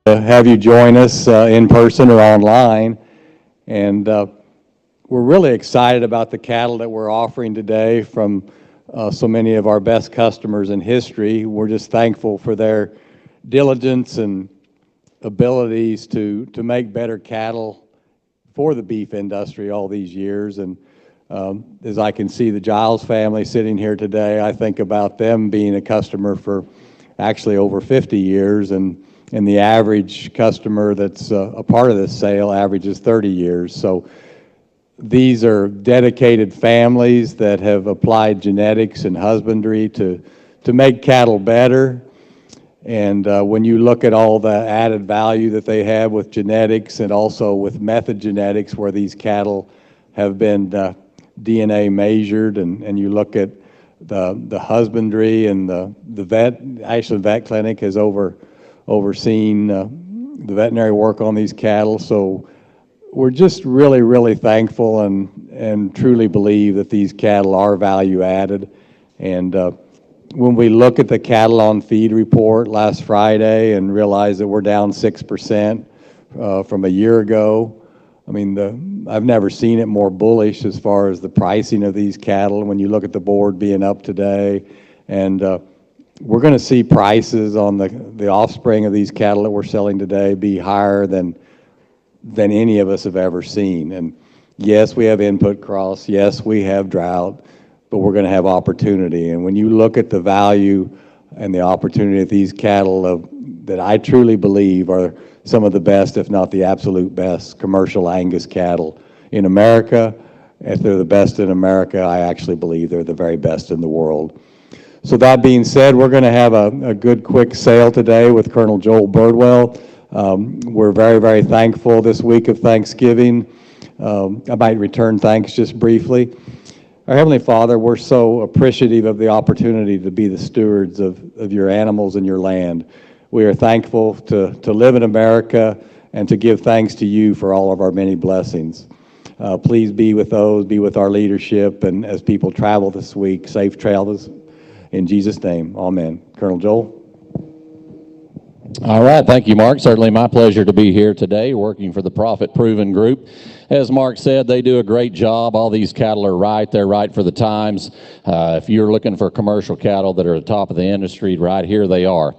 Have you join us in person or online. And we're really excited about the cattle that we're offering today from so many of our best customers in history. We're just thankful for their diligence and abilities to make better cattle for the beef industry all these years. And as I can see the Giles family sitting here today, I think about them being a customer for actually over 50 years, and the average customer that's a part of this sale averages 30 years. So these are dedicated families that have applied genetics and husbandry to make cattle better. And when you look at all the added value that they have with genetics and also with method genetics, where these cattle have been DNA measured, and you look at the husbandry and the vet clinic has overseen the veterinary work on these cattle. So we're just really thankful and truly believe that these cattle are value added. And when we look at the cattle on feed report last Friday and realize that we're down 6% from a year ago, I mean, I've never seen it more bullish as far as the pricing of these cattle. When you look at the board being up today, and we're going to see prices on the offspring of these cattle that we're selling today be higher than any of us have ever seen. And yes, we have input costs. Yes, we have drought, but we're going to have opportunity. And when you look at the value and the opportunity of these cattle that I truly believe are some of the best, if not the absolute best, commercial Angus cattle in America. If they're the best in America, I actually believe they're the very best in the world. So that being said, we're going to have a good quick sale today with Colonel Joel Birdwell. We're very thankful this week of Thanksgiving. I might return thanks just briefly. Our Heavenly Father, we're so appreciative of the opportunity to be the stewards of your animals and your land. We are thankful to live in America and to give thanks to you for all of our many blessings. Please be with our leadership, and as people travel this week, safe travels. In Jesus' name, amen. Colonel Joel. All right, thank you, Mark. Certainly my pleasure to be here today working for the Profit Proven Group. As Mark said, they do a great job. All these cattle are right. They're right for the times. If you're looking for commercial cattle that are at the top of the industry, right here they are.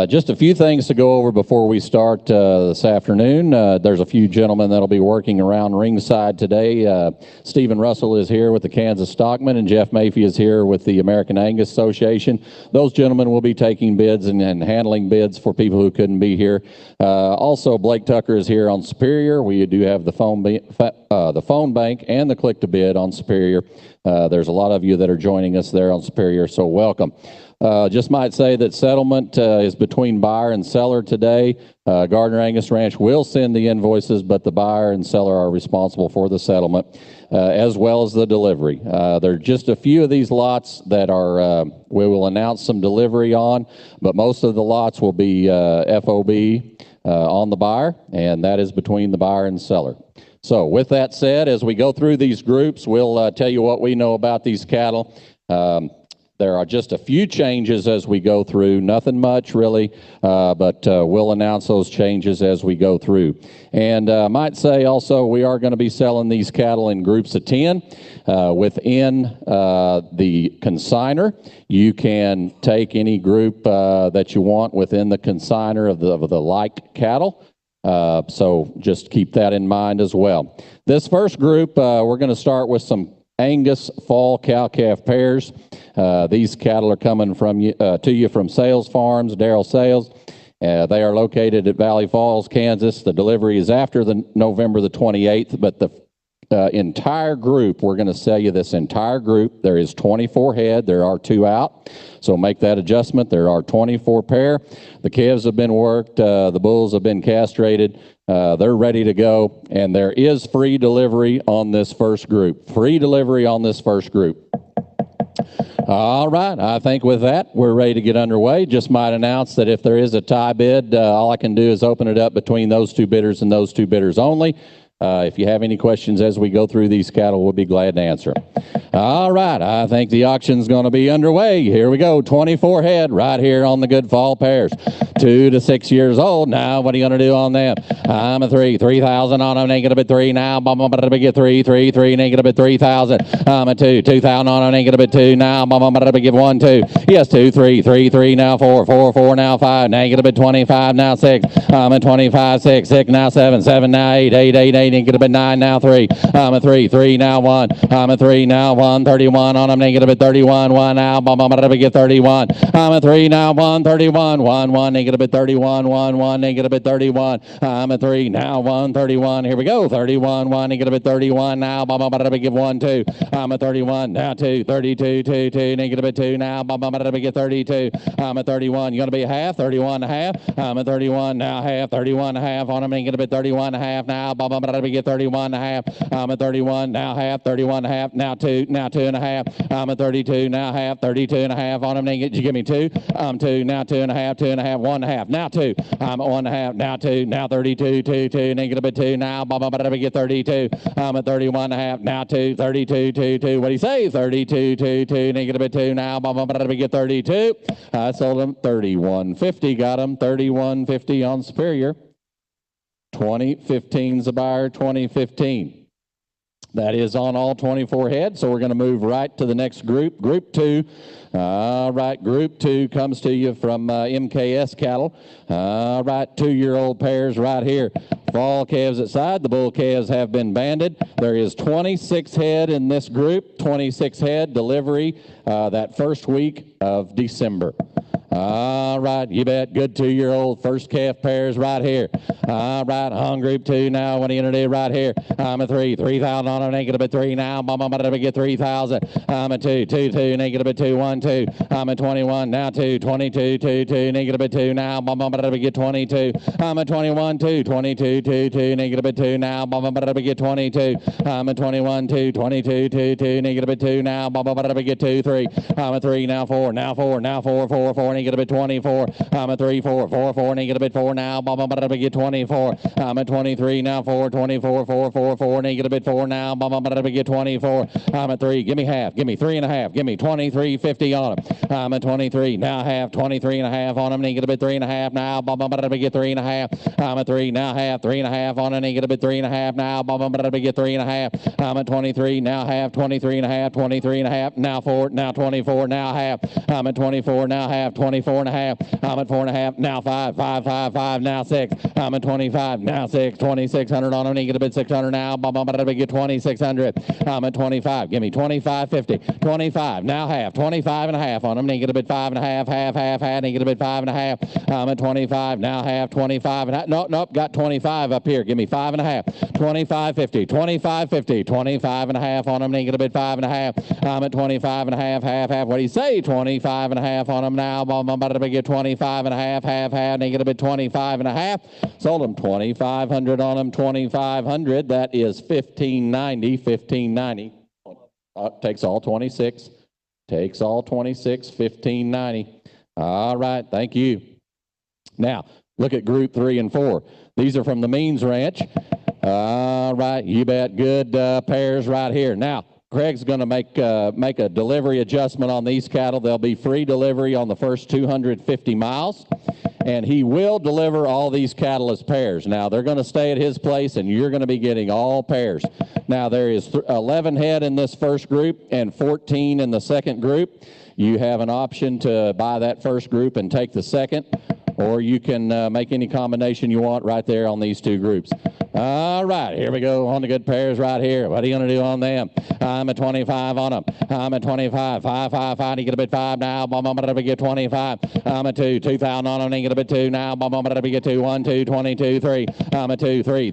Just a few things to go over before we start this afternoon. There's a few gentlemen that'll be working around ringside today. Stephen Russell is here with the Kansas Stockmen, and Jeff Mafee is here with the American Angus Association. Those gentlemen will be taking bids and handling bids for people who couldn't be here. Also, Blake Tucker is here on Superior. We do have the phone bank and the click-to-bid on Superior. There's a lot of you that are joining us there on Superior, so welcome. Just might say that settlement is between buyer and seller today. Gardiner-Angus Ranch will send the invoices, but the buyer and seller are responsible for the settlement as well as the delivery. There are just a few of these lots that are we will announce some delivery on, but most of the lots will be FOB on the buyer, and that is between the buyer and seller. So with that said, as we go through these groups, we'll tell you what we know about these cattle. There are just a few changes as we go through, nothing much really, but we'll announce those changes as we go through. And I might say also we are going to be selling these cattle in groups of 10 within the consignor. You can take any group that you want within the consignor of the like cattle. So just keep that in mind as well. This first group, we're going to start with some Angus fall cow-calf pairs. These cattle are coming from to you from Sales Farms, Darrell Sales. They are located at Valley Falls, Kansas. The delivery is after November the 28th, but the entire group, we're going to sell you this entire group. There is 24 head. There are 2 out, so make that adjustment. There are 24 pair. The calves have been worked. The bulls have been castrated. They're ready to go, and there is free delivery on this first group. Free delivery on this first group. All right, I think with that, we're ready to get underway. Just might announce that if there is a tie bid, all I can do is open it up between those 2 bidders and those 2 bidders only. If you have any questions as we go through these cattle, we'll be glad to answer them. All right, I think the auction's going to be underway. Here we go, 24 head right here on the good fall pairs. 2 to 6 years old. Now, what are you going to do on them? I'm a 3,000 on them, negative at 3 now. I'm going to get 3, negative at 3,000. I'm a 2,000 on them, negative at 2 now. I'm going to give 1, 2. Yes, 2, 3 now, 4 now, 5, negative at 25 now, 6. I'm a 25, 6 now, 7 now, 8, negative at 9 now, 3. I'm a 3 now, 1. I'm a 3 now, 1, 31 on them, negative at 31, 1 now. I'm going to get 31. I'm a 3 now, 1, 31, 1, negative at 31, 1, negative at 31. I'm a 3 now, 1, 31. Here we go, 31, 1, negative at 31 now. I'm going to give 1, 2. I'm a 31 now, 2, 32, 2, negative at 2 now. I'm going to get 32. I'm a 31. You're going to be a half, 31 and a half. I'm a 31 now, half, 31 and a half on them, negative at 31 and a half now. I'm going to get 31 and a half. I'm a 31 now, half, 31 and a half. Now 2 and a half. I'm a 32 now, half, 32 and a half on them. Did you give me 2? I'm 2 now, 2 and a half, 1 and a half. Now 2. I'm at 1 and a half. Now 2. Now 32, 2, negative at 2 now. I'm going to get 32. I'm at 31 and a half. Now 2, 32, 2. What do you say? 32, 2, negative at 2 now. I'm going to get 32. I sold them 31.50. Got them 31.50 on Superior. 2015's a buyer, 2015. That is on all 24 heads, so we're going to move right to the next group, Group 2. All right, Group 2 comes to you from MKS Cattle. All right, 2-year-old pairs right here. Fall calves at side. The bull calves have been banded. There is 26 head in this group, 26 head delivery that first week of December. All right, you bet. Good 2-year-old first calf pairs right here. All right, on Group 2 now. What are you going to do right here? I'm a 3,000 on a negative at 3 now. I'm going to get 3,000. I'm a 2, negative at 2, 1, 2. I'm a 21 now, 2, 22, 2, negative at 2 now. I'm going to get 22. I'm a 21, 2, 22, 2, negative at 2 now. I'm going to get 22. I'm a 21, 2, 22, 2, negative at 2 now. I'm going to get 2, 3. I'm a 3 now, 4, now 4, negative at 24. I'm a 3, 4, negative at 4 now. I'm going to get 24. I'm a 23 now, 4, 24, 4, negative at 4 now. I'm going to get 24. I'm a 3, give me half, give me 3 and a half, give me 23.50 on them. I'm a 23 now, half, 23 and a half on them, negative at 3 and a half now. I'm going to get 3 and a half. I'm a 3 now, half, 3 and a half on a negative at 3 and a half now. I'm going to get 3 and a half. I'm a 23 now, half, 23 and a half, 23 and a half, now 4, now 24, now half. I'm a 24 now, half, 24 and a half. I'm at 4 and a half, now 5, now 6. I'm at 25, now 6, 2,600 on them, negative at 600 now. I'm going to get 2,600. I'm at 25, give me 25.50. 25, now half, 25 and a half on them, negative at 5 and a half, half, negative at 5 and a half. I'm at 25, now half, 25 and a half. Nope, got 25 up here. Give me 5 and a half. 25.50, 25.50, 25 and a half on them, negative at 5 and a half. I'm at 25 and a half, half. What do you say? 25 and a half on them now. I'm about to get 25 and a half, negative at 25 and a half. Sold them 2,500 on them, 2,500. That is 1,590, 1,590. Takes all 26. Takes all 26, 1,590. All right, thank you. Now, look at Group 3 and 4. These are from the Means Ranch. All right, you bet. Good pairs right here. Now, Craig's going to make a delivery adjustment on these cattle. There'll be free delivery on the first 250 miles, and he will deliver all these cattle as pairs. Now, they're going to stay at his place, and you're going to be getting all pairs. Now, there is 11 head in this first group and 14 in the second group. You have an option to buy that first group and take the second, or you can make any combination you want right there on these two groups. All right, here we go on the good pairs right here. What are you going to do on them? I'm at 25 on them. I'm at 25. 5. You get a bit 5 now. I'm going to get 25. I'm at 2. 2,000 on them. You get a bit 2 now. I'm going to get 2. 1, 2, 22, 3. I'm at 2. 3.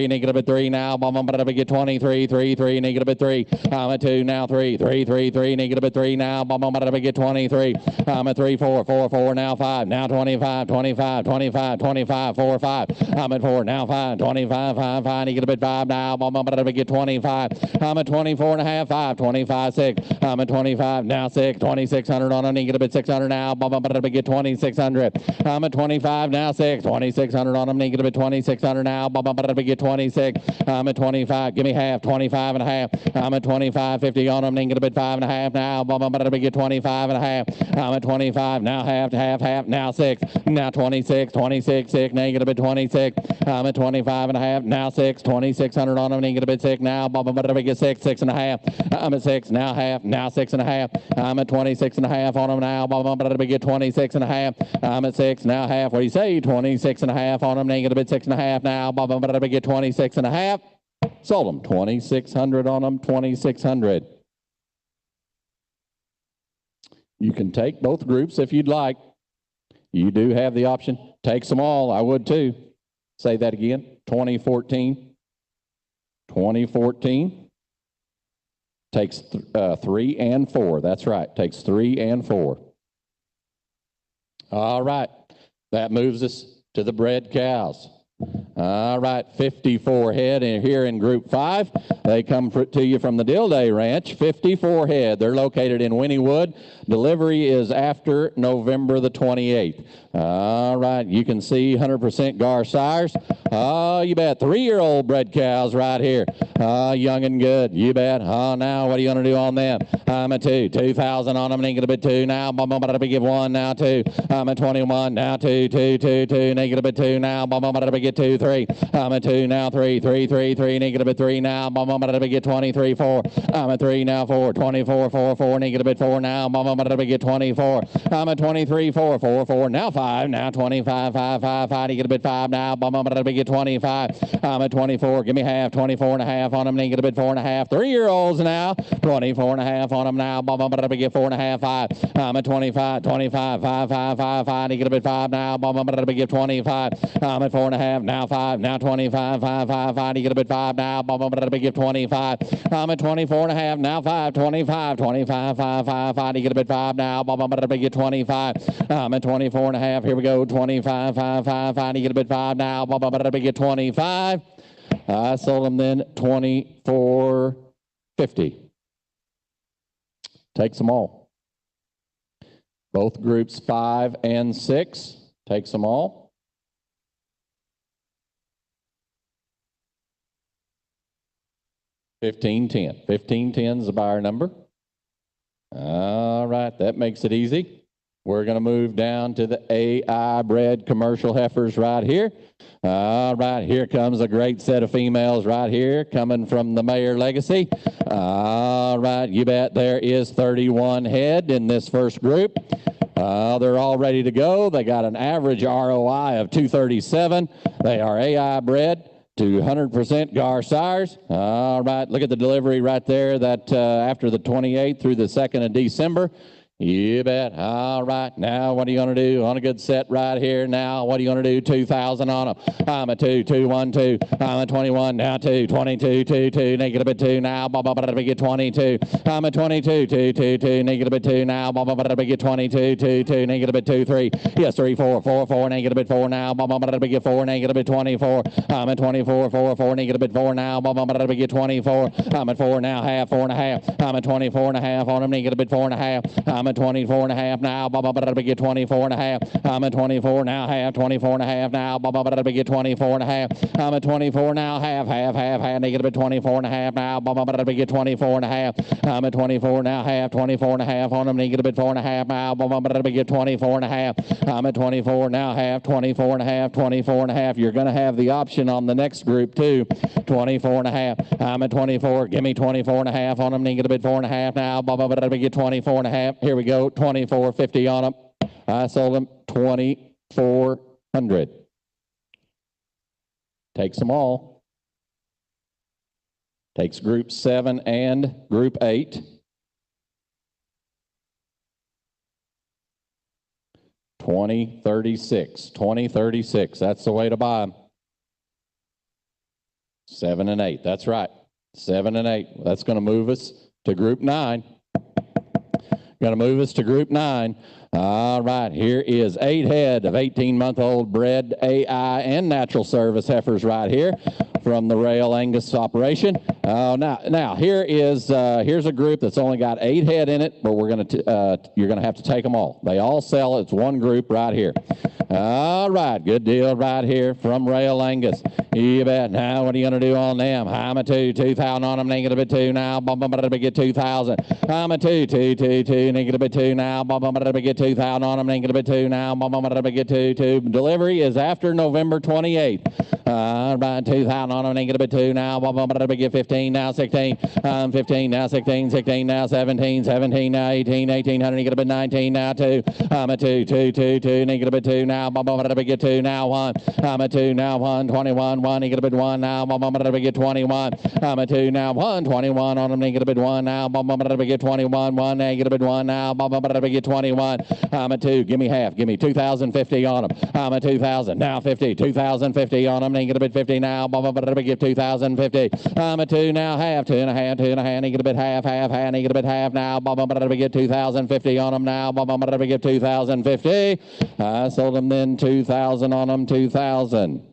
Negative at 3 now. I'm going to get 23. 3. Negative at 3. I'm at 2 now. 3. Negative at 3 now. I'm going to get 23. I'm at 3. 4 now. 5 now. 25. 4 5. I'm at 4 now. 5. 25. 25, 5, 5, you get a bid 5 now, get 25. I'm at 24 and a half, 5, 25, 6. I'm at 25, now 6, 2600 on them, you get a bid 600 now, get 2600. I'm at 25, now 6, 2600 on them, you get a bid 2600 now, get 26. I'm at 25, give me half, 25 and a half. I'm at 25, 50 on them, you get a bid 5 and a half now, get 25 and a half. I'm at 25, now half, now 6, now 26, 26, 6, now you get a bid 26. I'm at 25 and a half, now 6, 2600 on them, you get a bid 6 now, get 6, 6 and a half. I'm at 6, now half, now 6 and a half. I'm at 26 and a half on them now, get 26 and a half. I'm at 6, now half. What do you say? 26 and a half on them, now you get a bid 6 and a half now, get 26 and a half. Sold them, 2600 on them, 2600. You can take both groups if you'd like. You do have the option. Takes them all. I would too. Say that again. 2014. 2014. Takes 3 and 4. That's right. Takes 3 and 4. All right. That moves us to the bred cows. All right, 54 head here in Group 5. They come to you from the Dilday Ranch, 54 head. They're located in Wynnewood. Delivery is after November the 28th. All right, you can see 100% Gar sires. Oh, you bet. 3-year-old bred cows right here. Young and good. You bet. Oh, now what are you going to do on them? I'm at 2. 2,000 on them. Negative bid 2 now. Give 1 now 2. I'm at 21 now 2. 2, 2, 2. Negative bid 2 now. Get 2, 3. I'm at 2 now 3. 3, 3, 3. Negative bid 3 now. Get 23, 4. I'm at 3 now 4. 24, 4, 4. Negative bid 4 now. Get 24. I'm at 23, 4, 4, 4. Now 5. Now 25, 5, 5, 5. Negative bid 5 now. Get 25. I'm at 24. Give me half. 24 and a half on them. Negative bid 4 and a half. 3-year-olds now. 24 and a half on them now. Get 4 and a half. 5. I'm at 25. 25. 5, 5, 5, 5. Negative bid 5 now. Get 25. I'm at 4 and a half. Now 5. Now 25. 5, 5, 5. Negative bid 5 now. Get 25. I'm at 24 and a half. Now 5. 25. 25. 5, 5, 5. Negative bid 5 now. Get 25. I'm at 24 and a half. Here we go. 25. 5, 5, 5. Negative bid 5 now. Get 25. I sold them then 24.50. Takes them all. Both groups 5 and 6. Takes them all. $15.10. $15.10 is the buyer number. All right, that makes it easy. We're going to move down to the AI bred commercial heifers right here. All right, here comes a great set of females right here coming from the Mayer Legacy. All right, you bet there is 31 head in this first group. They're all ready to go. They got an average ROI of 237. They are AI bred to 100% Gar sires. All right, look at the delivery right there that after the 28th through the 2nd of December. You bet. All right. Now, what are you going to do on a good set right here? Now, what are you going to do? 2,000 on them. I'm a 2, 2, 1, 2. I'm a 21. Now 2, 22, 2, 2. Negative bid 2 now. Get 22. I'm a 22, 2, 2, 2. Negative bid 2 now. Get 22, 2, 2. Negative bid 2, 3. Yes, 3, 4, 4, 4. Negative bid 4 now. Get 4. Negative bid 24. I'm at 24, 4, 4. Negative bid 4 now. Get 24. I'm at 4 now. Half, 4 and a half. I'm at 24 and a half on them. Negative bid 4 and a half. I'm at 24 and a half now. Get 24 and a half. I'm at 24 now. Half. 24 and a half now. Get 24 and a half. I'm at 24 now. Half. Negative bid 24 and a half now. Get 24 and a half. I'm at 24 now. Half. 24 and a half on them. Negative bid 4 and a half now. Get 24 and a half. I'm at 24 now. Half. 24 and a half. 24 and a half. You're going to have the option on the next group too. 24 and a half. I'm at 24. Give me 24 and a half on them. Negative bid 4 and a half now. Get 24 and a half. Here we go. 24.50 on them. I sold them 2,400. Takes them all. Takes group 7 and group 8. 2036. 2036. That's the way to buy them. 7 and 8. That's right. 7 and 8. That's going to move us to group 9. Going to move us to Group 9. All right, here is 8 head of 18-month-old bred AI and natural service heifers right here from the rail Angus operation. Now here is here's a group that's only got 8 head in it, but we're going to you're going to have to take them all. They all sell. It's one group right here. All right, good deal right here from rail Angus. You bet. Now what are you going to do on them? I'm a 2,000 on them. Negative 2 now. Get 2,000. I'm a 2. Negative 2 now. Get 2,000 on them. Negative 2 now. Get 2. Delivery is after November 28th. All right, 2,000 on them. Negative 2 now. Get 15 now. 16. 15 now. 16. 16 now. 17. 17 now. 18. 1800. Negative 19 now. 2. I'm a 2. Negative 2 now. Get 2 now. 1. I'm a 2 now. 1. 21. 1. Negative 1 now. Get 21. I'm a 2 now. 1. 21 on them. Negative 1 now. Get 21. 1. Negative 1 now. Get 21. I'm a 2. Give me half. Give me 2,050 on them. I'm a 2,000 now. 50. 2,050 on them. Negative 50 now. Get 2,050. I'm a 2 now. Half. 2.5. 2.5. Negative half. Half. Negative half now. Get 2,050 on them now. Get 2,050. I sold them then 2,000 on them. 2,000.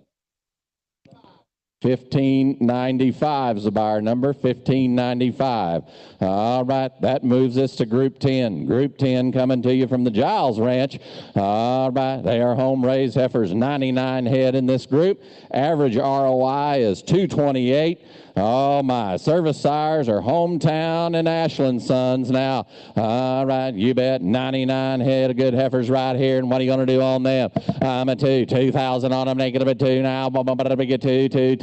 1595 is the buyer number, 1595. All right, that moves us to Group 10. Group 10 coming to you from the Giles Ranch. All right, they are home-raised heifers, 99 head in this group. Average ROI is 228. Oh, my. Service sires are Hometown and Ashland Sons now. All right, you bet, 99 head of good heifers right here. And what are you going to do on them? I'm a 2. 2,000 on them, negative 2 now. Get 2.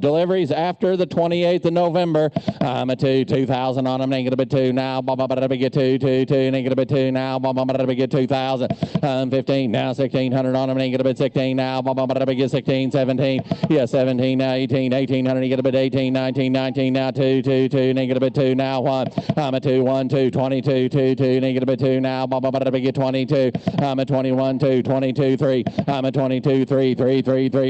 Deliveries after the 28th of November. I'm a 2. 2,000 on them, negative 2 now. Get 2. Negative 2 now. Get 2,000. 15 now. 1,600 on them, negative 16 now. Get 16. 17. Yeah, 17 now. 18. 1,800. Negative 18. 19. 19 now. 2. Negative 2 now. 1. I'm a 2. 1. 2. 22. 2. Negative 2 now. Get 22. I'm a 21. 2. 22. 3. I'm a 22. 3.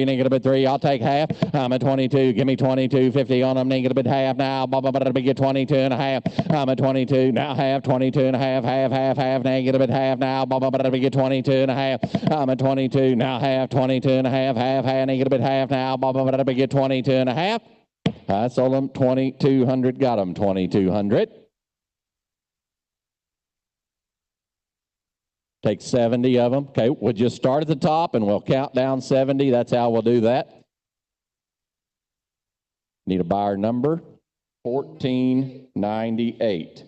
Negative 3. I'll take half. I'm a 22. Give me 22. 50 on them. Negative half now. Get 22 and a half. I'm a 22. Now half. 22 and a half. Half. Negative half now. Get 22 and a half. I'm a 22. Now half. 22 and a half. Half. Negative half now. Get 22 and a half. I sold them 2,200. Got them 2,200. Take 70 of them. Okay, we'll just start at the top and we'll count down 70. That's how we'll do that. Need a buyer number, 1498.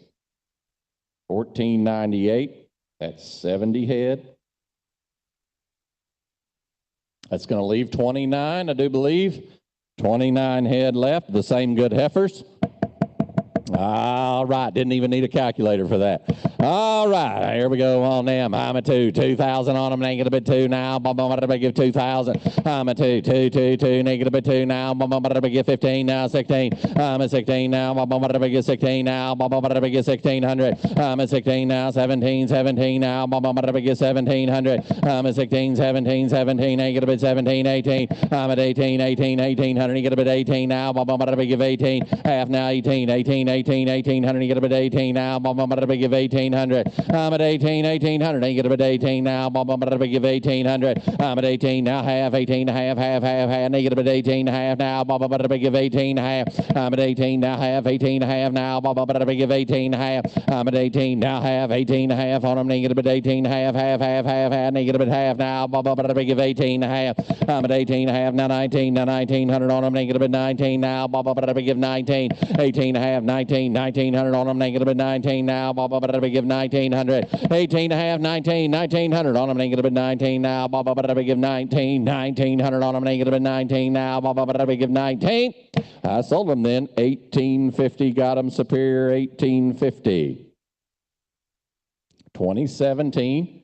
1498, that's 70 head. That's going to leave 29, I do believe. 29 head left, the same good heifers. All right, didn't even need a calculator for that. All right, here we go on them. I'm a 2. 2,000 on them, negative 2 now. Give 2,000. I'm a 2. Negative 2 now. Get 15 now. 16. I'm a 16 now. Get 16 now. Get 1,600. I'm a 16 now. 17 now. Get 1,700. I'm a 16. 17 negative 17 18. I'm at 18 1,800. Get a bit 18 now. Give 18. Half now. 18 1,800. Get a bit 18 now. Give 1800. I'm at 18 1,800. Get a bit 18 now. Give 1,800. I'm at 18 now. Half. 18 half. Negative 18 half now. Give 18 half. I'm at 18 now. Half. 18 half now. Give 18 half. I'm at 18 now. Half. 18 half on them. Negative 18 half. Negative half now. Give 18 half. I'm at 18 half now. 19 now. 1,900 on them. Negative 19 now. Give 19. 18 half. 1,900 on them. Negative 19 now. Give 1,900. 18 half. 1,900 on them. Negative 19 now. Give 19. 1,900 on them. Negative 19 now. Give 19. I sold them then. 1,850. Got them superior. 1,850. 2017.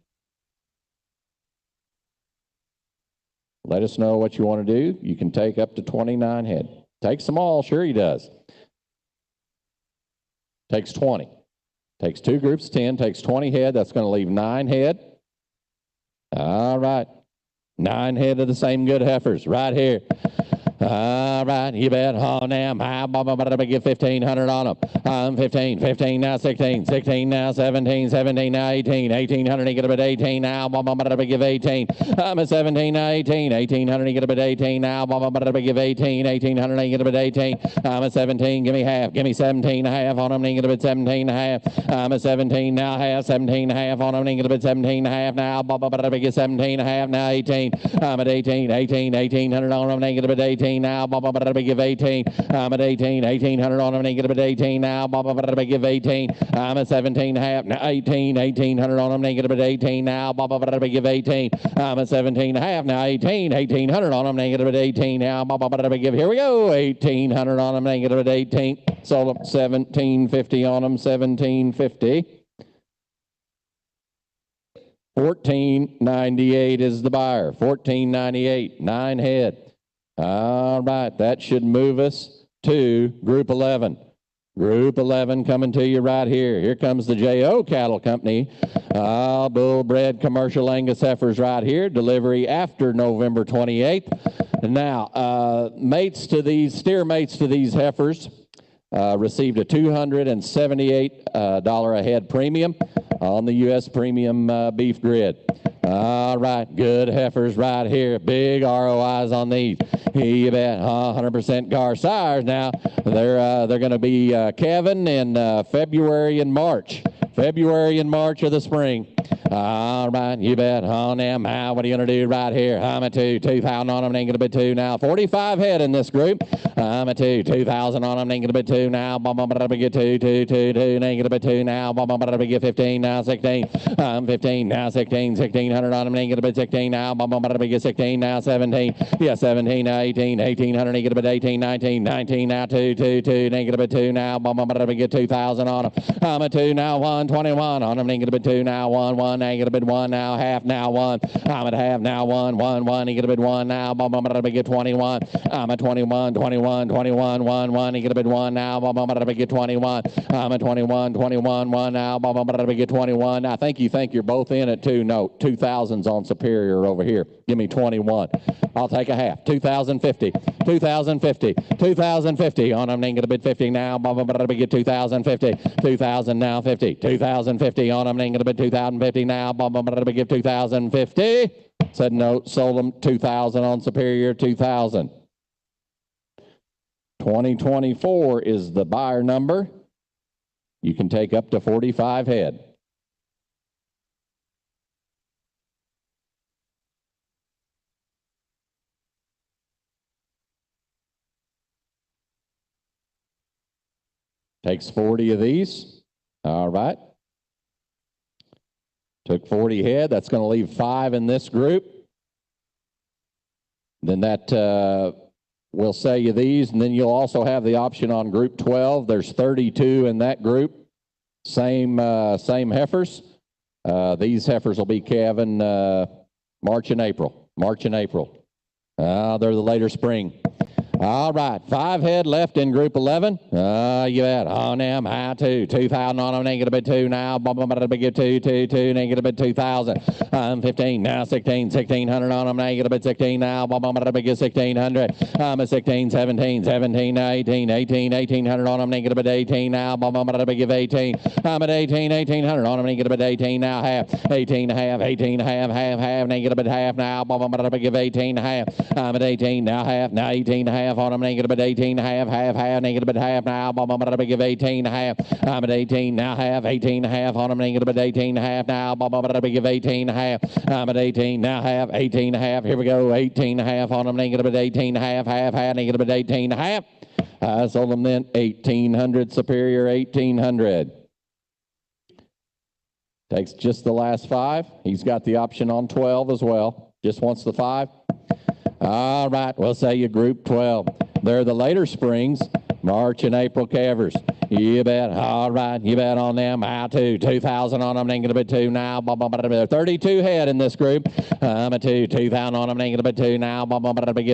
Let us know what you want to do. You can take up to 29 head. Takes them all. Sure he does. Takes 20. Takes 2 groups of 10. Takes 20 head. That's going to leave 9 head. All right. 9 head of the same good heifers right here. All right, you bet. Oh, now, I'm going to give 1,500 on them. 15, 15 now, 16, 16 now, 17, 17 now, 18, 1,800, you get a bit 18 now, I'm going to give 18. I'm at 17 now, 18, 1,800, you get a bit 18 now, I'm going to give 18, 1,800, you get a bit 18. I'm at 17, give me half, give me 17 and a half on them, you get a bit 17 and a half. I'm at 17 now, half, 17 and a half on them, you get a bit 17 and a half now, I'm going to give 17 and a half now, 18. I'm at 18, 18, 1,800 on them, you get a bit 18. Now, Baba give 18. I'm at 18, 1,800 on them, negative at 18 now. Baba give 18. I'm at 17 half. Now 18, 1,800 on them, negative at 18 now. Baba give 18. I'm at 17 half. Now 18, 1,800 on them, negative at 18 now. Baba give, here we go, 1,800 on them, negative at 18. Sold them 1,750 on them, 1,750. 1498 is the buyer. 1498, 9 head. All right, that should move us to Group 11. Group 11 coming to you right here. Here comes the J.O. Cattle Company. Bull-bred commercial Angus heifers right here. Delivery after November 28th. Now, mates to these, steer mates to these heifers received a $278 a head premium on the U.S. Premium Beef Grid. All right, good heifers right here. Big ROIs on these. You bet, 100% Gar sires. Now they're going to be calving in February and March. February and March of the spring. All right, you bet. On them. What are you going to do right here? I'm at 2,000 on them. Ain't going to be 2 now. 45 head in this group. I'm at 2,000 on them. Ain't going to be 2 now. Ain't going to be 2 now. Ain't going to be 15 now. 16. 15 now. 16. 1,600 on them. Ain't going to be 16 now. Ain't going to be 16 now. 17. Yeah, 17 now. 18. 1,800. Ain't going to be 18. 19. 19 now. 2. Ain't going to be 2 now. Ain't going to be 2,000 on them. I'm at 2 now. 121 on them. Ain't going to be 2 now. 1. Ain't gonna bid 1 now, half now 1. I'm at half now 1, 1, 1. Ain't gonna bid 1 now. I'm gonna get 21. I'm at 21, 21, 21, 1, 1. Ain't gonna bid 1 now. I'm gonna get 21. I'm at 21, 21, 1 now. I'm gonna get 21. Now, think you're both in at 2. No, 2,000's on Superior over here. Give me 21. I'll take a half. 2,050. 2,050. 2,050 on them. Ain't gonna bid 50 now. I'm gonna get 2,050. 2,000 now 50. 2,050 on them. Ain't gonna bid 2,050 now. I'm gonna give 2,050. Said no. Sold them 2,000 on Superior. 2,000. 2024 is the buyer number. You can take up to 45 head. Takes 40 of these. All right. Took 40 head. That's going to leave 5 in this group. Then that will sell you these, and then you'll also have the option on Group 12. There's 32 in that group. Same heifers. These heifers will be calving March and April. March and April. They're the later spring. All right, 5 head left in Group 11. You bet. On them, high 2. 2,000 on them, ain't gonna be 2 now. Ain't gonna be 2, ain't gonna be 2,000. 15 now, 16, 1,600 on them, ain't gonna be 16 now. Ain't gonna be 1,600. I'm at 16, 17, 17 now, 18, 18, 1,800 on them, ain't gonna be 18 now. Ain't gonna be 18. I'm at 18, 1,800 on them, ain't gonna be 18 now. Half, 18 and a half, 18 and a half, half, ain't gonna be half now. Ain't gonna be 18 and a half. I'm at 18 now, half, now 18 and a half. On them, ain't gonna be 18 and a half, ain't gonna be half now. I'm gonna give 18 and a half. I'm at 18 now, half, 18 and a half. On them, ain't gonna be 18 and a half now. I'm gonna give 18 and a half. I'm at 18 now, half, 18 and a half. Here we go, 18 and a half. On them, ain't gonna be 18 and a half, ain't gonna be 18 and a half. I sold them then 1,800 Superior, 1,800. Takes just the last 5. He's got the option on 12 as well. Just wants the 5. All right, we'll say you Group 12. They're the later springs. March and April calvers. You bet. All right. You bet on them. Out to 2,000 on them. Ain't gonna be 2 now. 32 head in this group. I'm a 2,000 on them. Ain't gonna be 2 now. Get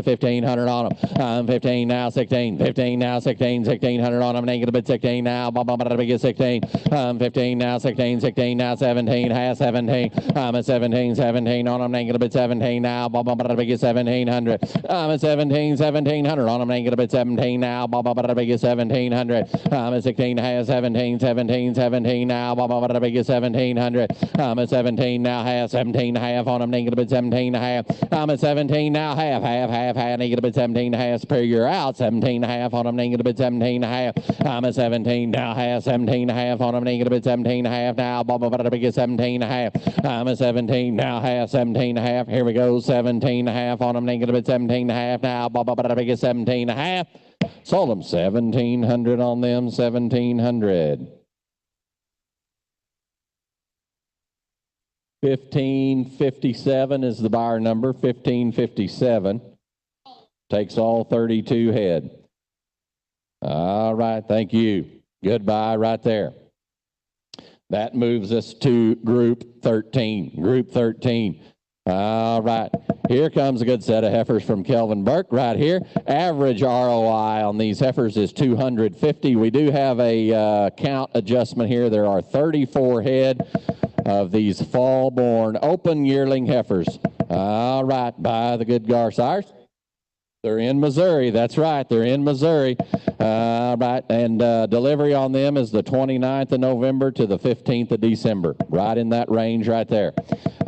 1,500 on them. 15 now. 16. 15 now. 16. 1,600 on them. Ain't gonna be 16 now. Get 16. 15 now. 16. 16 now. 17. Half 17. I'm at 17. 17 on them. Ain't gonna be 17 now. Get 1,700. I'm at 17. 1,700 on them. Ain't gonna be 17 now. Get 1,700. I'm at 16 half, 17, 17, 17 now. Get 1,700. I'm at 17 now, half, 17 half on them. Ain't gonna be 17 half. I'm at 17 now, half. Ain't gonna be 17 half. Superior out, 17 half on them. Ain't gonna be 17 half. I'm at 17 now, half, 17 half on them. Ain't gonna be 17 half now. Get 17 half. I'm at 17 now, half, 17 half. Here we go, 17 half on them. Ain't gonna be 17 half now. Get 17 half. Sold them 1,700 on them, 1,700. 1557 is the buyer number, 1557. Takes all 32 head. All right, thank you. Goodbye right there. That moves us to group 13. Group 13. All right, here comes a good set of heifers from Kelvin Burke right here. Average ROI on these heifers is 250. We do have a count adjustment here. There are 34 head of these fall-born open yearling heifers. All right, by the good Garsires. They're in Missouri. That's right. They're in Missouri. Right. And delivery on them is the 29th of November to the 15th of December. Right in that range right there.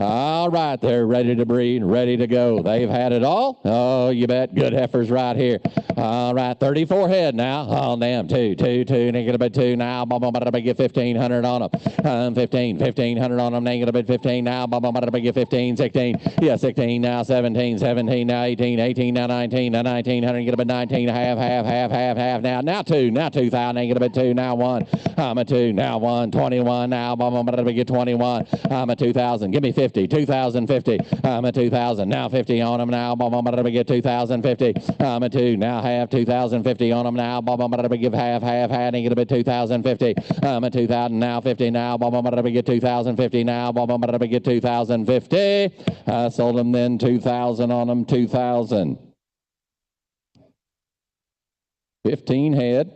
All right. They're ready to breed, ready to go. They've had it all. Oh, you bet. Good heifers right here. All right. 34 head now on them. Two. Negative bid 2 now. Get 1,500 on them. 1,500 on them. Negative bid 15 now. Get 15, 16. Yeah, 16 now. 17 now. 18 now. 19. 1,900, get a bit 19, half now. Now 2,000, ain't get a bit 2, now 1. I'm a 2, now 1, 21 now. I'm gonna get 21. I'm a 2,000, give me 50, 2,050. I'm a 2,000, now 50 on them now. I'm gonna get 2,050. I'm a 2, now half, 2,050 on them now. I'm gonna give half, ain't get a bit 2,050. I'm a 2,000, now 50 now. I'm gonna get 2,050 now. I'm gonna get 2,050. I sold them then 2,000 on them, 2,000. 15 head,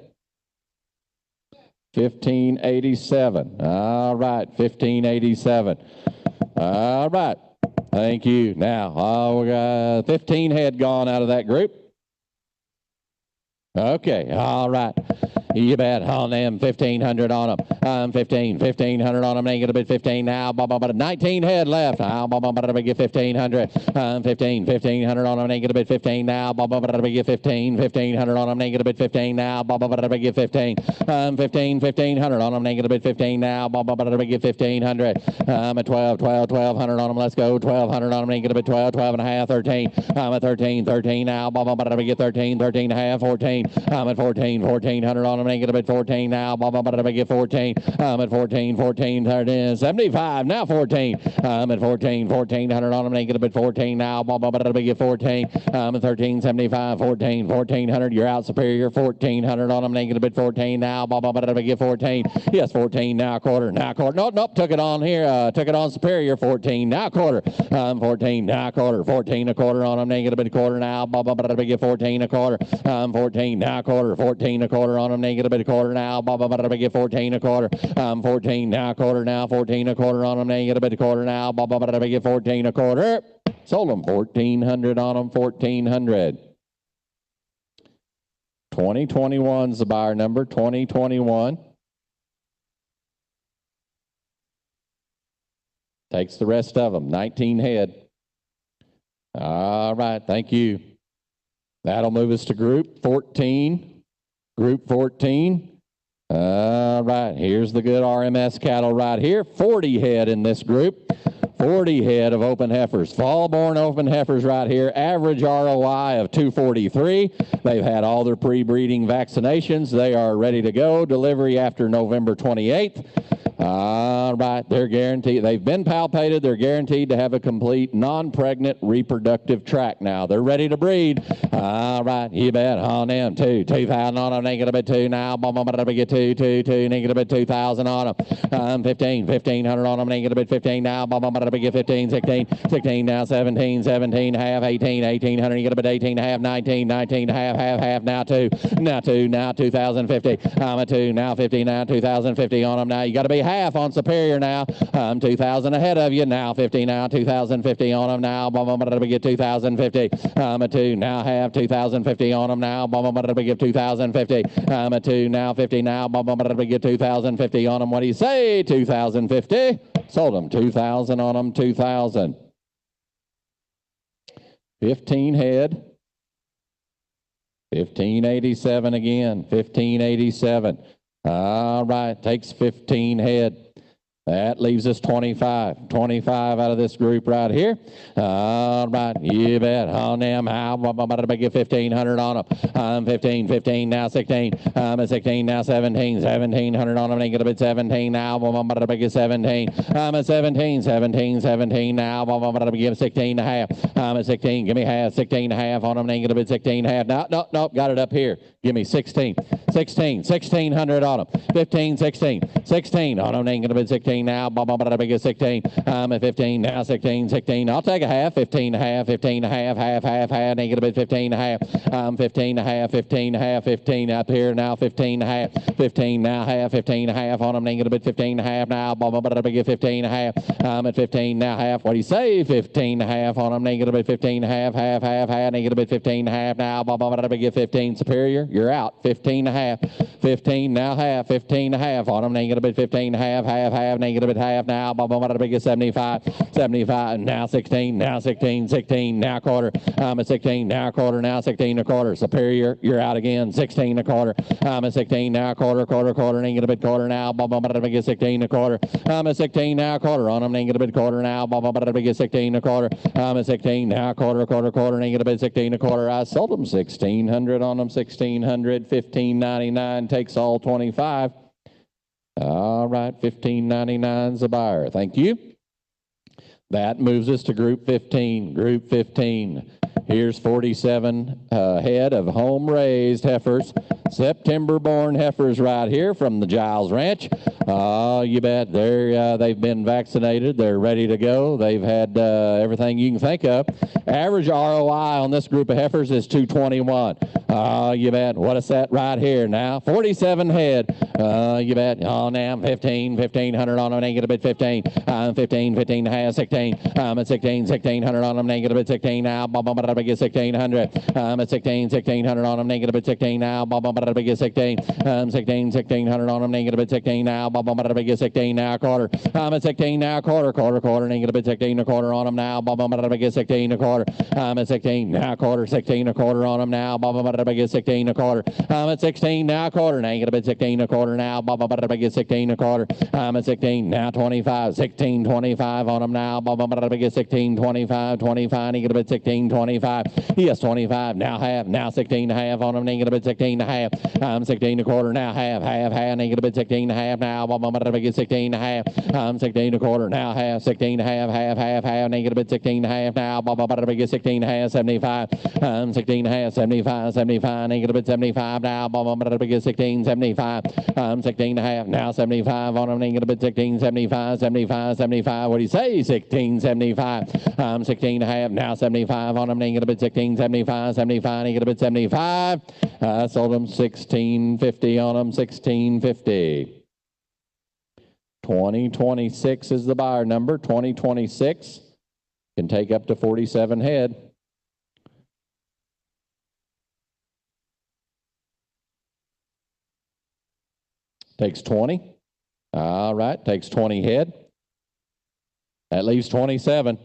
1587. All right, 1587. All right, thank you. Now, we got 15 head gone out of that group. Okay, all right. You bet on them, 1,500 on them. 1,500 on them. Ain't gonna bid 15 now. 19 head left. I'll get 1,500. 1,500 on them. Ain't gonna bid 15 now. Get 1,500 on them. Ain't gonna bid 15 now. Get 15. 1,500 on them. Ain't gonna bid 15 now. Get 1,500. I'm at 1,200 on them. Let's go. 1,200 on them. Ain't gonna bid 12 and a half, 13. I'm at 13 now. Get 13 and a half, 14. I'm at 1,400 on them. Ain't gonna bid 14 now. Get 14. I'm at 14, 75 now. 14. I'm at 1,400 on them. Ain't gonna bid 14 now. Get 14. I'm at 1,375. 1,400. You're out superior. 1,400 on them. Ain't gonna bid 14 now. Get 14. Yes, 14 now. Quarter. Nope. Took it on here. Took it on superior. 14 now. Quarter. 14 now. Quarter. 14 a quarter on them. Ain't gonna bid quarter now. Get 14 a quarter. 14 now. Quarter. 14 a quarter on them. Ain't gonna bid a quarter now. Get 14 a quarter. 14 now. Quarter now. 14 a quarter on them. Ain't gonna bid a quarter now. Get 14 a quarter. Sold them 1,400 on them. 1,400. 2021's the buyer number. 2021. Takes the rest of them. 19 head. All right. Thank you. That'll move us to group 14. Group 14. All right, here's the good RMS cattle right here. 40 head in this group. 40 head of open heifers. Fall-born open heifers right here. Average ROI of 243. They've had all their pre-breeding vaccinations. They are ready to go. Delivery after November 28th. All right, they're guaranteed. They've been palpated. They're guaranteed to have a complete non-pregnant reproductive tract now. They're ready to breed. All right, you bet. On them, 2,000 on them, negative bit 2 now. Get 2, negative bit 2,000 on them. 1,500 on them, negative bit 15 now. Get 15, 16 now, 17 half, 1,800, you get a bit 18 half, 19 half, now 2, now 2,050. I'm a 2, now 50, now 2,050 on them now. You got to be half on Superior now. 2,000 ahead of you now, 50 now, 2,050 on them now. Get 2,050. I'm a 2, now half, 2,050 on them now. Get 2,050. I'm a 2, now 50 now. Get 2,050 on them. What do you say? 2,050. Sold them. 2,000 on them. 2,000. 15 head. 1587 again. 1587. All right. Takes 15 head. That leaves us 25. 25 out of this group right here. All right, you bet. On them. I'm about to get 1,500 on them. I'm 15 now, 16. I'm at 16 now, 1,700 on them. Ain't gonna be 17 now. I'm about to get 17. I'm at 17 now. I'm about to give 16 and a half. I'm at 16. Give me half. 16 and a half on them. Ain't gonna be 16 and a half. No. Got it up here. Give me 16. 1,600 on them. 15, 16 on them. Ain't gonna be 16 now. Big 16. I'm at 15 now. 16. I'll take a half. 15 and a half. 15 and a half. Half. Ain't gonna be 15 and a half. I'm 15 and a half. 15 and a half. 15 up here now. 15 and a half. 15 now. Half. 15 and a half on them. Ain't gonna be 15 and a half now. Big 15 and a half. I'm at 15 now. Half. What do you say? 15 and a half on them. Ain't gonna be 15 and a half. Half. Ain't gonna be 15 and a half now. Big 15. Superior. You're out. 15 and a half. 15 now. Half. 15 and a half on them. Ain't gonna be 15 and a half. Half. Negative at half now. Big 75 now. 16 now. Quarter. I'm at 16 now. Quarter now. 16 a quarter. Superior. You're out again. 16 a quarter. I'm at 16 now. Quarter. Ain't gonna bid quarter now. Big 16 a quarter. I'm at 16 now. Quarter on them. Ain't gonna bid quarter now. Big 16 a quarter. I'm at 16 now. Quarter. Ain't gonna bid 16 a quarter. I sold them 1,600 on them. 1,600. 1,599 takes all 25. All right, 1,599's a buyer. Thank you. That moves us to Group 15. Group 15. Here's 47 head of home-raised heifers. September-born heifers right here from the Giles Ranch. You bet. They've been vaccinated. They're ready to go. They've had everything you can think of. Average ROI on this group of heifers is 221. You bet. What is that right here now? 47 head. You bet. On them. 1,500 on them. Ain't gonna bid 15. I'm 15 and a half. 16. I'm at 1,600 on them. Ain't gonna bid 16 now. Big 1,600. I'm at 1,600 on them. Ain't gonna bid 16 now. Big 16. I'm 1,600 on them. Ain't gonna bid 16 now. Big 16 now. Quarter. I'm at 16 now. Quarter. Ain't gonna bid 16 a quarter on them now. Big 16 a quarter. I'm at 16 now. Quarter. 16 a quarter on them now. Big 16 a quarter. I'm at 16 now. Quarter. Ain't gonna bid 16 a quarter now. Big 16 a quarter. I'm at 16 now. 25. 16.25 on them now. Big 16.25. 25. Ain't gonna bid 16.25. Yes, 25 now. Half. Now 16 and a half on them. Ain't gonna bid 16 and a half. I'm 16 a quarter now. Half. Ain't gonna bid 16 and a half now. Big 16 and a half. I'm 16 a quarter now. Half. 16 and a half. Half. Ain't gonna bid 16 and a half now. Big 16 and a half. 75. I'm 16 and a half. 75. Ain't gonna bid 75 now. Big 16. 75. I'm 16 and a half now. 75 on them. Ain't gonna bid 16. 75. What do you say? 16.75. I'm 16 and a half now. 75 on them. Ain't gonna bid 16. 75. Ain't gonna bid 75. I sold them 16.50 on them. 16.50. 2026 is the buyer number. 2026 can take up to 47 head. Takes 20. All right, takes 20 head. That leaves 27.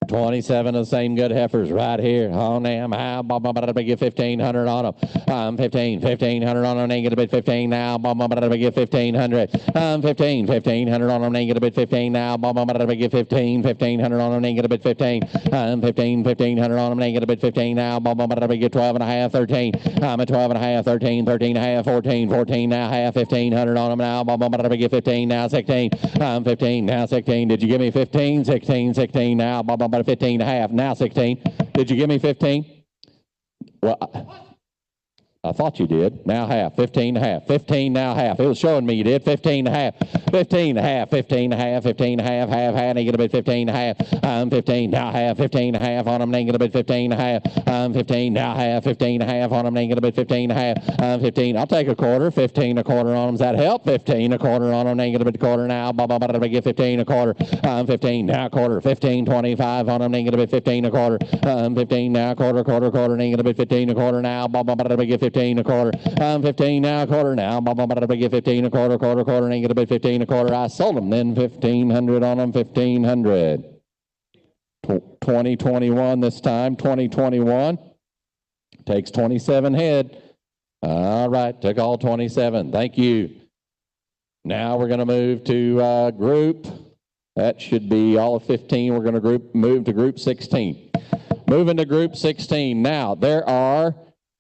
27 of the same good heifers right here. On them. I'm going to get 1,500 on them. 1,500 on them. They get a bit 15 now. I'm going to get 1,500. 1,500 on them. They get a bit 15 now. I'm going to get 1,500 on them. They get a bit 15. 1,500 on them. They get a bit 15 now. I'm going to get 12 and a half, 13. I'm at 12 and a half, 13, 13 and a half, 14, 14 now, half, 1,500 on them now. I'm going to get 15 now, 16. 15 now, 16. Did you give me 15? 16, 16 now. About 15 and a half, now 16. Did you give me 15? Well, I thought you did. Now half, 15 and a half, 15 now half. It was showing me you did. 15 and a half, 15 and a half, 15 and a half, 15 and a half, half, and you get a bit 15 and a half. 15 now half, 15 and a half on them, then get a bit 15 and a half. 15 now half, 15 and a half on them, then get a bit 15 and a half. 15, I'll take a quarter, 15 a quarter on them. Does that help? 15 a quarter on them, then get a bit quarter now. Get 15 a quarter. 15 now quarter, 15, 25 on them, then get a bit 15 a quarter. 15 now quarter, quarter, quarter, then get a bit 15 a quarter now. Get 15 a quarter. 15 now quarter now. Get 15 a quarter, quarter, quarter, and get a bit 15 a quarter. I sold them then 1,500 on them, 1,500. 2021 this time, 2021. Takes 27 head. All right, took all 27. Thank you. Now we're going to move to group. That should be all of 15. We're going to move to group 16. Moving to group 16. Now, there are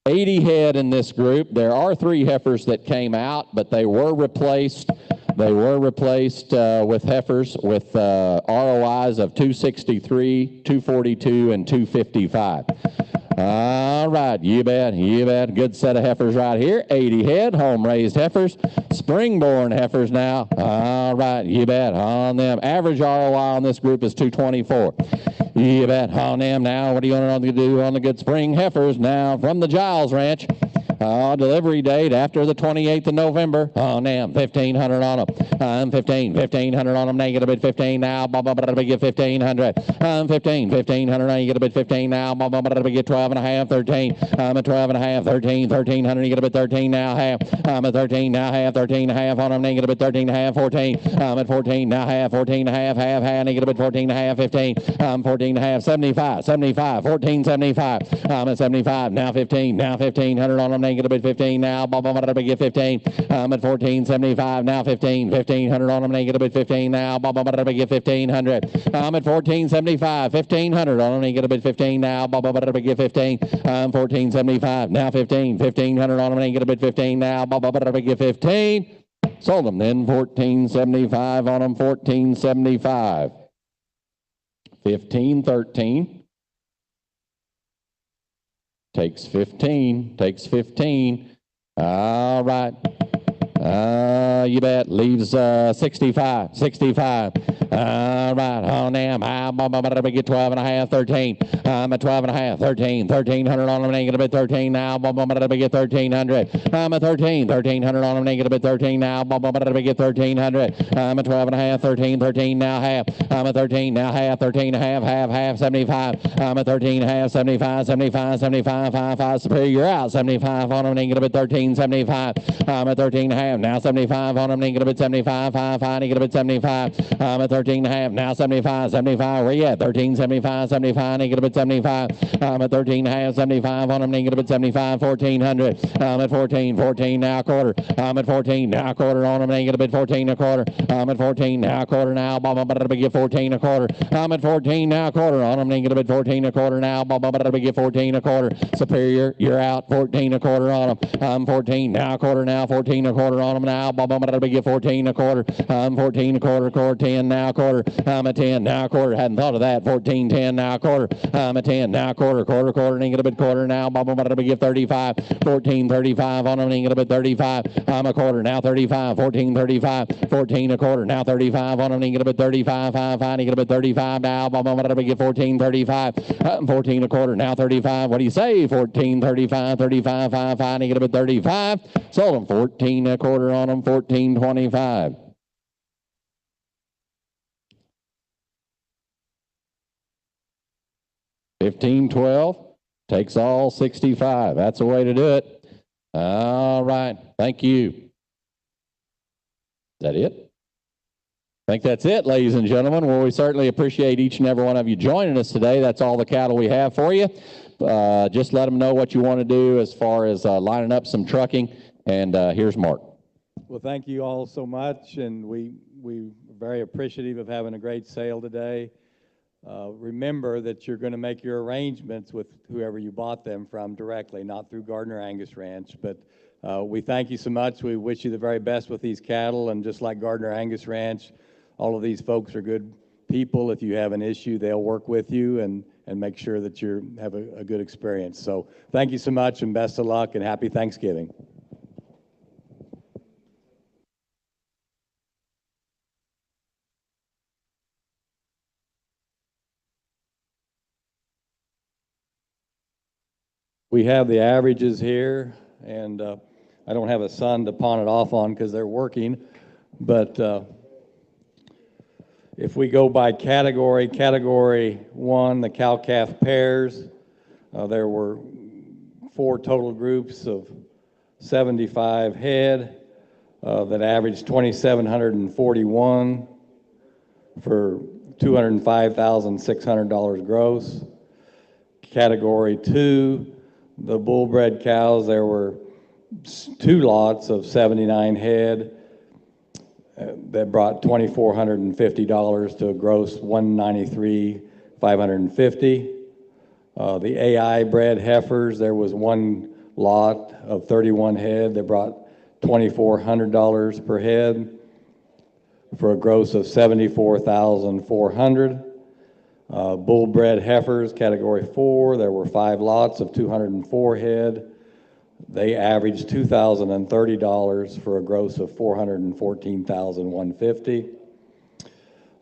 80 head in this group. There are 3 heifers that came out, but they were replaced. They were replaced with heifers with ROIs of 263, 242, and 255. All right, you bet, you bet. Good set of heifers right here. 80 head, home-raised heifers, spring-born heifers now. All right, you bet, on them. Average ROI on this group is 224. You bet, on them now. What do you want to do on the good spring heifers now from the Giles Ranch? Delivery date after the 28th of November. On them, 1,500 on them. 1,500 on them. They get a bit 15 now. Get 1,500. 1,500. You get a bit 15 now. Get 12 and a half, 13. At 12 and a half, 13. 1,300. You get a bit 13 now. Half. At 13 now. Half. 13 and a half on them. They get a bit 13 and a half, 14. At 14 now. Half. 14 and a half. Half. Half. They get a bit 14 and a half, 15. 14 and a half, 75. 75. 14, 75. At 75 now. 15. Now 1,500 on them. They get a bit 15 now. Get 15. At 14, 75 now. 15. 1,500 on them. They get a bit 15 now. Get 1,500. At 14, 75. 1,500 on them. They get a bit 15 now. Get 15. 14, 75 now. 15. 1,500 on them. They get a bit 15 now. Get 15. Sold them then. 14.75 on them. 14.75. 15.13. Takes 15. Takes 15. All right. You bet. Leaves 65. 65. All right. On them. Get 12 and a half, 13. At 12 and a half, 13. 1,300 on them. They get a bit 13 now. Get 1,300. At 13. 1,300 on them. They get a bit 13 now. Get 1,300. At 12 and a half, 13. 13 now. Half. At 13 now. Half. 13 and a half. Half. Half. 75. At 13 and a half. 75. 75. 75. 5. Superior out. 75 on them. They get a bit 13. 75. At 13 and a half. Now 75 on them. They get a bit 75. 5. They get a bit 75. At 13 and a half. Now 75. 75. Where you at? 13. 75. 75. They get a bit 75. At 13 and a half. 75 on them. They get a bit 75. 1,400. At 14. 14 now quarter. At 14 now quarter on them. They get a bit 14 a quarter. At 14 now quarter now. Get 14 a quarter. At 14 now quarter on them. They get a bit 14 a quarter now. Get 14 a quarter. Superior, you're out. 14 a quarter on them. 14 now quarter now. 14 a quarter on them now. Get 14 a quarter. 14 a quarter. Quarter 10 now quarter. At 10 now quarter. Hadn't thought of that. 14 10 now quarter. At 10 now quarter. Quarter quarter. They get a bit quarter now. Get 35. 14 35 on them. They get a bit 35. A quarter now. 35. 14 35. 14 a quarter now. 35 on them. They get a bit 35. 5 5. They get a bit 35 now. Get 14 35. 14 a quarter now. 35. What do you say? 14 35. 35 5 5. They get a bit 35. Sold them 14 a quarter on them. 14 25. 15-12 takes all 65. That's the way to do it. All right. Thank you. Is that it? I think that's it, ladies and gentlemen. Well, we certainly appreciate each and every one of you joining us today. That's all the cattle we have for you. Just let them know what you want to do as far as lining up some trucking. And here's Mark. Well, thank you all so much, and we're very appreciative of having a great sale today. Remember that you're going to make your arrangements with whoever you bought them from directly, not through Gardiner-Angus Ranch. But we thank you so much. We wish you the very best with these cattle, and just like Gardiner-Angus Ranch, all of these folks are good people. If you have an issue, they'll work with you and make sure that you have a good experience. So thank you so much, and best of luck, and happy Thanksgiving. We have the averages here, and I don't have a son to pawn it off on because they're working, but if we go by category, Category 1, the cow-calf pairs, there were 4 total groups of 75 head that averaged 2,741 for $205,600 gross. Category 2, the bull-bred cows, there were 2 lots of 79 head that brought $2,450 to a gross $193,550. The AI bred heifers, there was 1 lot of 31 head that brought $2,400 per head for a gross of $74,400. Bull-bred heifers, Category 4, there were 5 lots of 204 head. They averaged $2,030 for a gross of $414,150.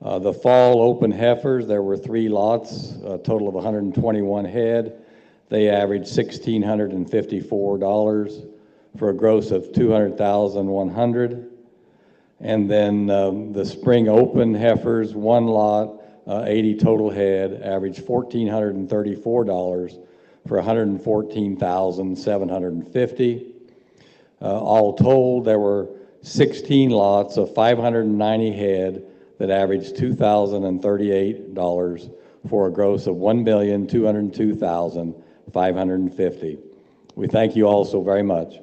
The fall open heifers, there were 3 lots, a total of 121 head. They averaged $1,654 for a gross of $200,100. And then the spring open heifers, 1 lot, 80 total head, averaged $1,434 for $114,750. All told, there were 16 lots of 590 head that averaged $2,038 for a gross of $1,202,550. We thank you all so very much.